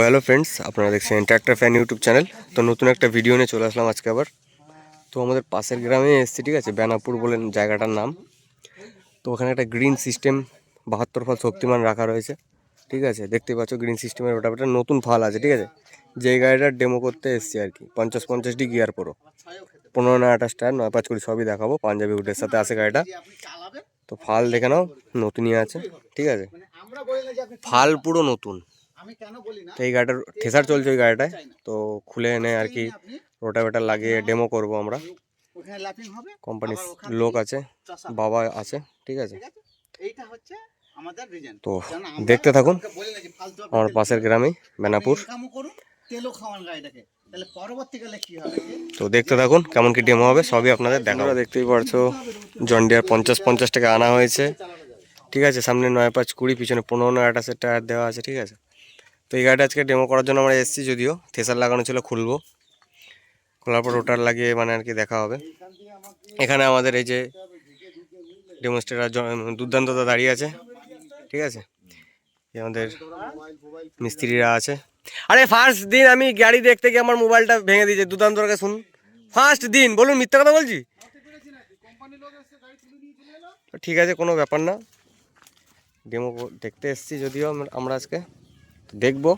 Hello friends, আপনারা দেখছেন tractor fan YouTube channel. তো নতুন একটা ভিডিও নিয়ে চলে আসলাম আজকে আবার। তো আমাদের পাশের গ্রামে এসেছি, ঠিক আছে, বেনাপুর বলেন জায়গাটার নাম। তো ওখানে একটা গ্রিন সিস্টেম 72 ফাল শক্তিমান রাখা রয়েছে, ঠিক আছে। দেখতে পাচ্ছ গ্রিন সিস্টেমের ওটা একটা নতুন ফাল আছে, ঠিক আছে। যে গাড়িটার ডেমো করতে এসেছি আর কি, 50-50 গিয়ার প্রো, 15 না 28 টায়ার, 9 5 করে সবই দেখাবো। পাঞ্জাবি হুডের সাথে আছে গাড়িটা। তো ফাল দেখে নাও, নতুনই আছে, ঠিক আছে। ফাল পুরো নতুন। তো এই গাড়িটার ঠেসার চলছে ওই গাড়িটায়, তো খুলে এনে আর কি রোটাভেটার লাগিয়ে ডেমো করব আমরা। কোম্পানির লোক আছে, বাবা আছে, ঠিক আছে। তো দেখতে থাকুন আমার পাশের গ্রামে বেনাপুর। তো দেখতে থাকুন কেমন কি ডেমো হবে, সবই আপনাদের দেখাবো। দেখতেই পারছো জন ডিয়ার 50-50 টাকা আনা হয়েছে, ঠিক আছে। সামনে 9 5 20, পিছনে 15 না 28 টায়ার দেওয়া আছে, ঠিক আছে। তো এই গাড়িটা আজকে ডেমো করার জন্য আমরা এসেছি, যদিও থেসার লাগানো ছিল, খুলবো। খোলার পর রোটার লাগিয়ে মানে আর কি দেখা হবে। এখানে আমাদের এই যে ডেমনস্ট্রেটার দুর্দান্ততা দাঁড়িয়ে আছে, ঠিক আছে। আমাদের মিস্ত্রিরা আছে। আরে ফার্স্ট দিন আমি গাড়ি দেখতে গিয়ে আমার মোবাইলটা ভেঙে দিয়েছে, দুর্দান্তকে শুন। ফার্স্ট দিন বলুন, মিথ্যা কথা বলছি? ঠিক আছে, কোনো ব্যাপার না। ডেমো দেখতে এসেছি যদিও আমরা আজকে দেখবো।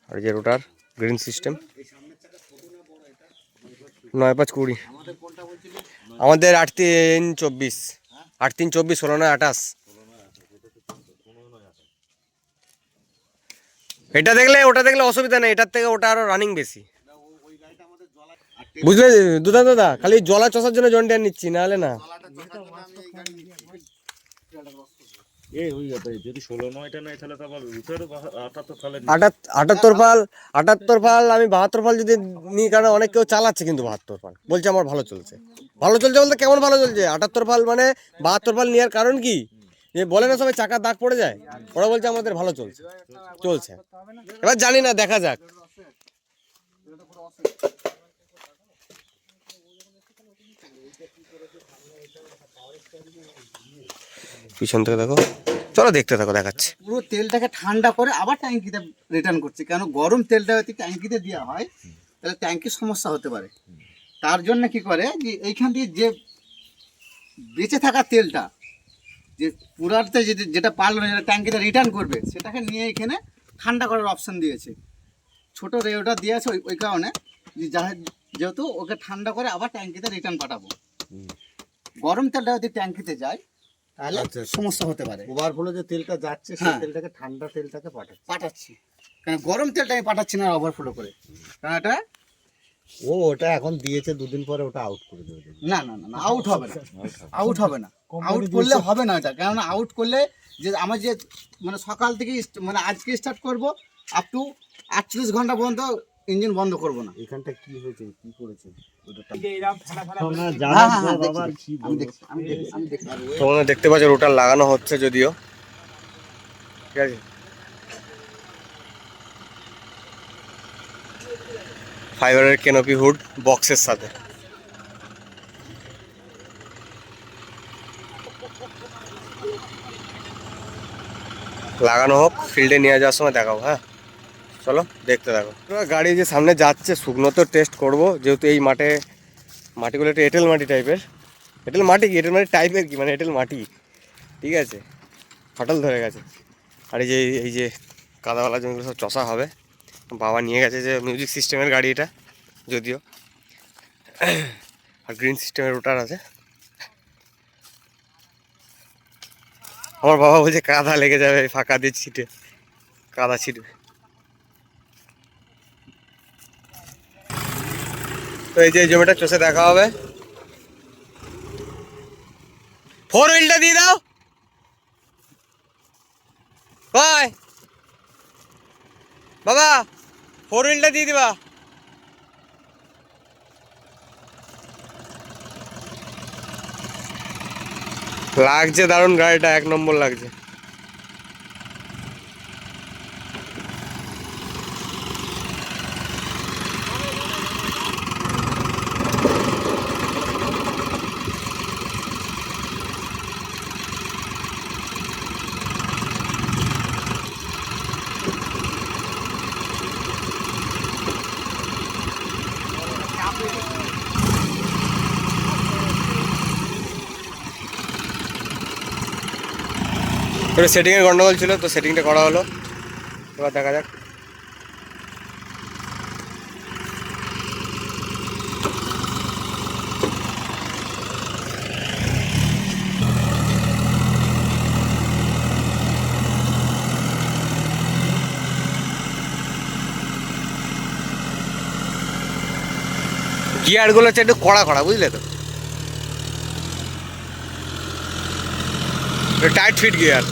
আর যে রোটার গ্রিন সিস্টেম 9 5 20, আমাদের 8 3 24, 8 3 24, 16 9 28। এটা দেখলে ওটা দেখলে অসুবিধা নেই, এটার থেকে ওটা আরো রানিং বেশি, বুঝলে দুর্দান্ত দা। খালি জলা চষার জন্য জন ডিয়ার নিচ্ছি, নাহলে না। আটাত্তর ফাল আমি 72 ফাল যদি নিই, কারণ অনেক কেউ চালাচ্ছে কিন্তু 72 ফাল বলছে আমার ভালো চলছে। ভালো চলছে বলতে কেমন ভালো চলছে? 78 ফাল মানে 72 ফাল নেওয়ার কারণ কি, যে বলে না সবাই চাকার দাগ পড়ে যায়, ওরা বলছে আমাদের ভালো চলছে। এবার জানি না, দেখা যাক। পিছন থেকে দেখো, চলো দেখতে থাকো, দেখাচ্ছি। পুরো তেলটাকে ঠান্ডা করে আবার ট্যাঙ্কিতে রিটার্ন করছে, কেন গরম তেলটা যদি ট্যাঙ্কিতে দেওয়া হয় তাহলে ট্যাঙ্কির সমস্যা হতে পারে। তার জন্য কি করে, যে এইখান থেকে যে বেঁচে থাকা তেলটা, যে পুরাতে যেটা পারলো না, যেটা ট্যাঙ্কিতে রিটার্ন করবে, সেটাকে নিয়ে এখানে ঠান্ডা করার অপশান দিয়েছে। ছোটো রেওটা দিয়েছে ওই কারণে, যে যেহেতু ওকে ঠান্ডা করে আবার ট্যাঙ্কিতে রিটার্ন পাঠাবো। গরম তেলটা যদি ট্যাঙ্কিতে যায় তাহলে সমস্যা হতে পারে। ওভারফ্লো যে তেলটা যাচ্ছে সেই তেলটাকে ঠান্ডা তেলটাকে পাঠাচ্ছি, কারণ গরম তেলটা আমি পাঠাচ্ছি না ওভারফ্লো করে, কারণ এটা ওটা এখন দিয়েছে, দুদিন পরে ওটা আউট করে দেবে। না না না, আউট হবে না, আউট হবে না, আউট করলে হবে না এটা। কেননা আউট করলে যে আমার যে মানে সকাল থেকে মানে আজকে স্টার্ট করব আপ টু 48 ঘন্টা পর্যন্ত ইঞ্জিন বন্ধ করব না। এখানটা কি হয়েছে, কি করেছে তোমরা দেখতে পাচ্ছ রোটার লাগানো হচ্ছে, যদিও ঠিক আছে। ফাইবারের ক্যানোপি হুড বক্সের সাথে লাগানো হোক, ফিল্ডে নিয়ে যাওয়ার সময় দেখাবো। হ্যাঁ চলো দেখতে থাকো। গাড়ি যে সামনে যাচ্ছে শুকনো তো টেস্ট করব, যেহেতু এই মাটিগুলো একটু এঁটেল মাটি টাইপের। এঁটেল মাটি কি, এঁটেল মাটি টাইপের কি, মানে এঁটেল মাটি, ঠিক আছে। ফাটল ধরে গেছে। আর এই যে কাদাওয়ালা জমিগুলো সব চষা হবে। বাবা নিয়ে গেছে যে মিউজিক সিস্টেমের গাড়ি এটা, যদিও। আর গ্রিন সিস্টেমের রোটার আছে। আমার বাবা বলছে কাদা লেগে যাবে, ফাঁকা দিয়ে ছিটে কাদা ছিটবে। তো এই যে জমিটা চষে দেখা হবে। 4 হুইলটা দিয়ে দাও ভাই, বাবা 4 হুইলটা দিয়ে দিবা। লাগছে দারুণ, গাড়িটা 1 নম্বর লাগছে। ওটা সেটিংয়ের গন্ডগোল ছিল, তো সেটিংটা করা হলো। এবার দেখা যাক। গিয়ারগুলো হচ্ছে একটু কড়া কড়া, বুঝলে তো, টাইট ফিট গিয়ার।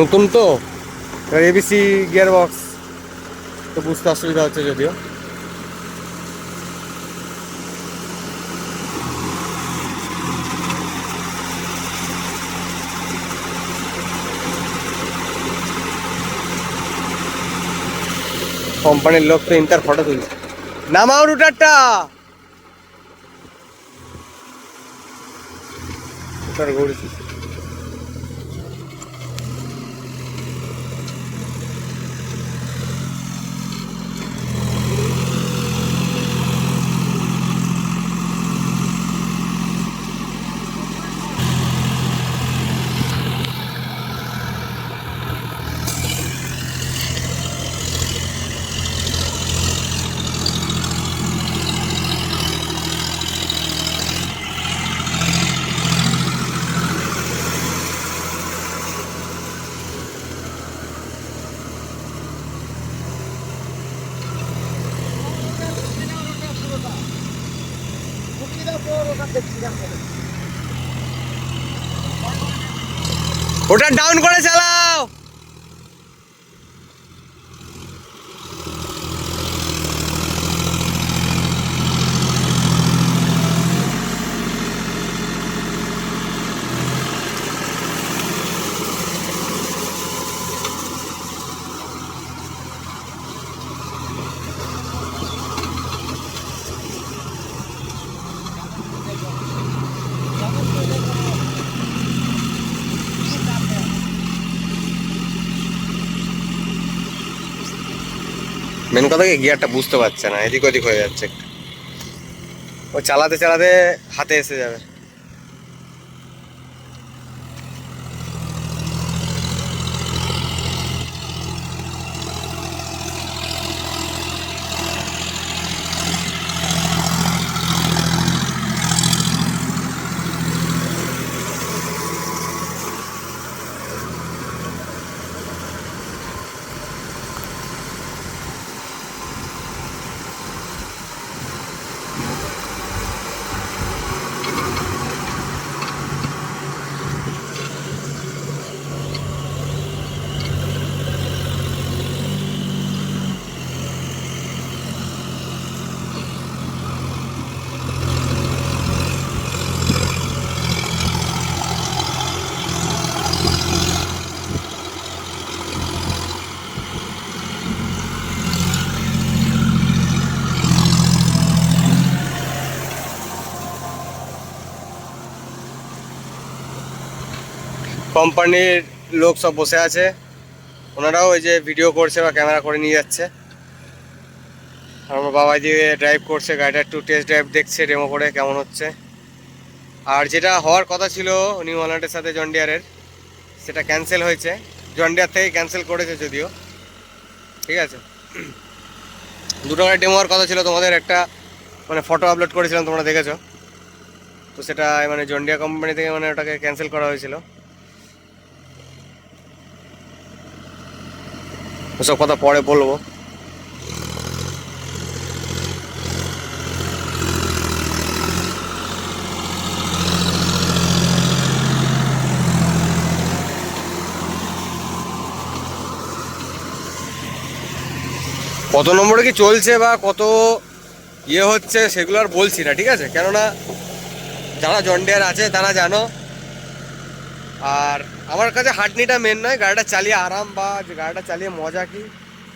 নতুন তো, এবার এবিসি গিয়ার বক্স, তো বুঝতে অসুবিধা হচ্ছে যদিও। কোম্পানির লোক তো ইন্টার ফটো তুলছে। নামাও রুটারটা। রুটার ঘুরেছি। ওটা ডাউন করে চালাও। মেন কথা কি, গিয়ারটা বুঝতে পারছে না, এদিক ওদিক হয়ে যাচ্ছে একটু। ও চালাতে চালাতে হাতে এসে যাবে। কোম্পানির লোক সব বসে আছে, ওনারাও ওই যে ভিডিও করছে বা ক্যামেরা করে নিয়ে যাচ্ছে। আর আমার বাবা দিয়ে ড্রাইভ করছে গাড়িটা, একটু টেস্ট ড্রাইভ দেখছে ডেমো করে কেমন হচ্ছে। আর যেটা হওয়ার কথা ছিল নিউ হল্যান্ডের সাথে জন ডিয়ারের, সেটা ক্যান্সেল হয়েছে। জন ডিয়ার থেকে ক্যান্সেল করেছে যদিও, ঠিক আছে। দুটো গাড়ি ডেমো হওয়ার কথা ছিল, তোমাদের একটা মানে ফটো আপলোড করেছিলাম, তোমরা দেখেছো তো। সেটা মানে জন ডিয়ার কোম্পানি থেকে মানে ওটাকে ক্যান্সেল করা হয়েছিল। ওসব কথা পরে বলবো। কত নম্বরে কি চলছে বা কত ইয়ে হচ্ছে সেগুলো আর বলছি না, ঠিক আছে, কেননা যারা জন ডিয়ার আছে তারা জানো। আর আমার কাছে হাঁটনিটা মেন নয়, গাড়িটা চালিয়ে আরাম বা যে গাড়িটা চালিয়ে মজা কি,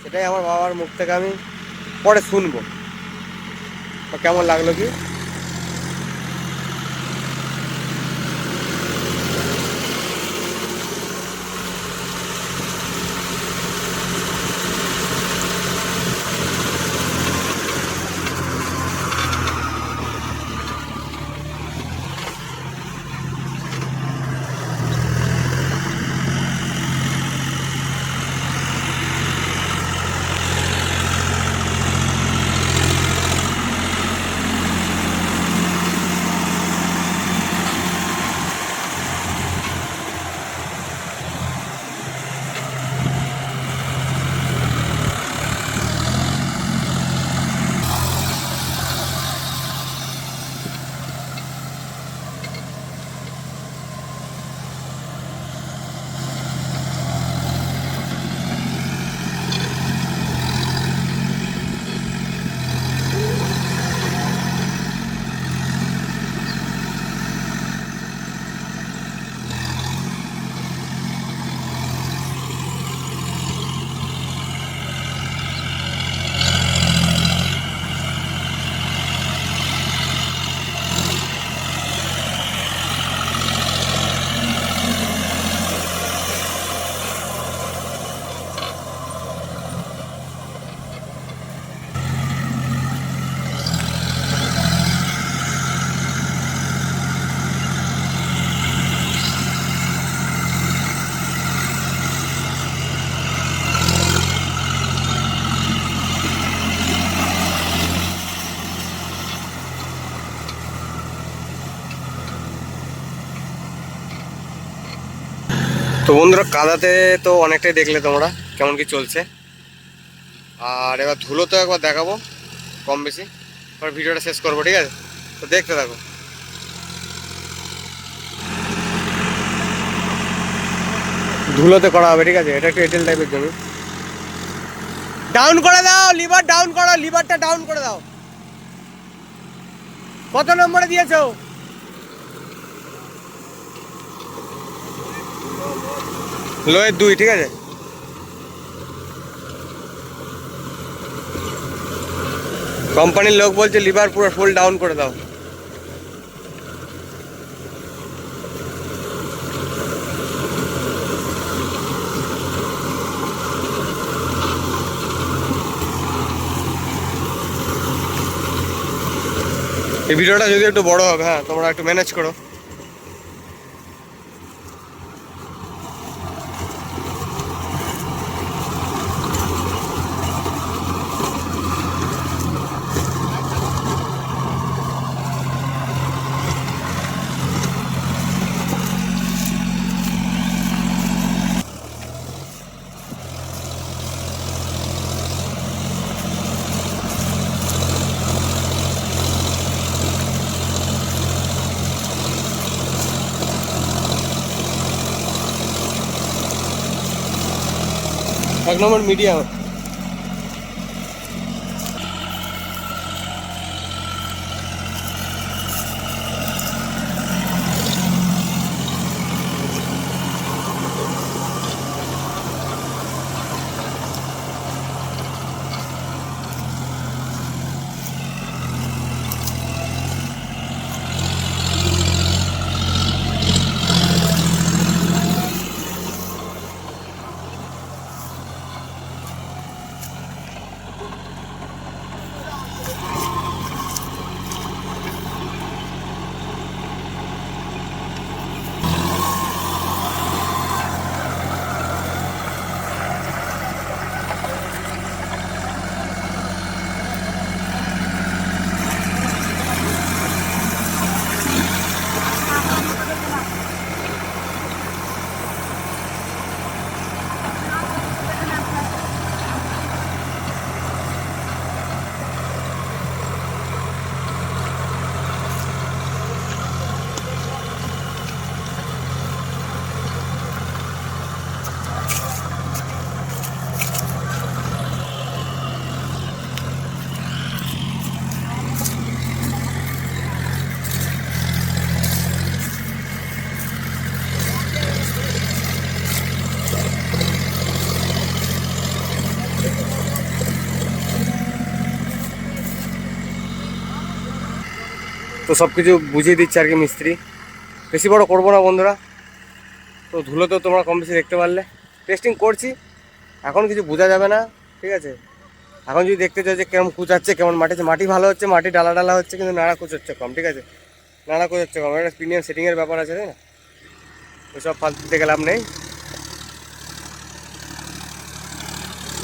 সেটাই আমার বাবার মুখ থেকে আমি পরে শুনবো কেমন লাগলো কি। তো বন্ধুরা কাদাতে তো অনেকটাই দেখলে তোমরা কেমন কি চলছে, আর এবার ধুলো তো একবার দেখাবো কম বেশি, এবার ভিডিওটা শেষ করবো, ঠিক আছে? তো দেখতে থাকো। ধুলোতে করা হবে, ঠিক আছে? এটা একটু এঁটেল টাইপের জমি। ডাউন করে দাও, লিভার ডাউন করো, লিভারটা ডাউন করে দাও। কত নম্বরে দিয়েছো? লোয়ের 2, ঠিক আছে? কোম্পানির লোক বলছে লিভার পুরো ফুল ডাউন করে দাও। এই ভিডিওটা যদি একটু বড় হবে, হ্যাঁ তোমরা একটু ম্যানেজ করো। এক নম্বর মিডিয়াম। তো সব কিছু বুঝিয়ে দিচ্ছে আর কি মিস্ত্রি, বেশি বড় করবো না বন্ধুরা। তো ধুলো তো তোমরা কম বেশি দেখতে পারলে, টেস্টিং করছি, এখন কিছু বোঝা যাবে না, ঠিক আছে? এখন যদি দেখতে চাই যে কেমন কুচাচ্ছে, কেমন মাটি হচ্ছে, মাটি ভালো হচ্ছে, মাটি ডালা ডালা হচ্ছে, কিন্তু নাড়া কুচোচ্ছে কম, ঠিক আছে? নাড়া কুচোচ্ছে কম, একটা প্রিমিয়াম সেটিংয়ের ব্যাপার আছে, তাই না? ওইসব ফালতু দিতে গেলাম নেই।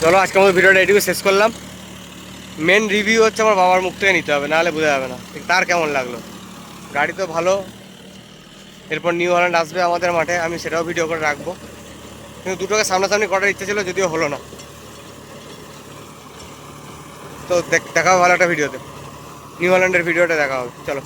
চলো আজকে আমাদের ভিডিওটা এটুকু শেষ করলাম। মেন রিভিউ হচ্ছে আমার বাবার মুখ থেকে নিতে হবে, নাহলে বোঝা যাবে না ঠিক তার কেমন লাগলো। গাড়ি তো ভালো, এরপর নিউ হল্যান্ড আসবে আমাদের মাঠে, আমি সেটাও ভিডিও করে রাখবো, কিন্তু দুটোকে সামনাসামনি করার ইচ্ছা ছিল, যদিও হলো না। তো দেখা হবে ভালো একটা ভিডিওতে, নিউ হল্যান্ডের ভিডিওটা দেখা হবে। চলো।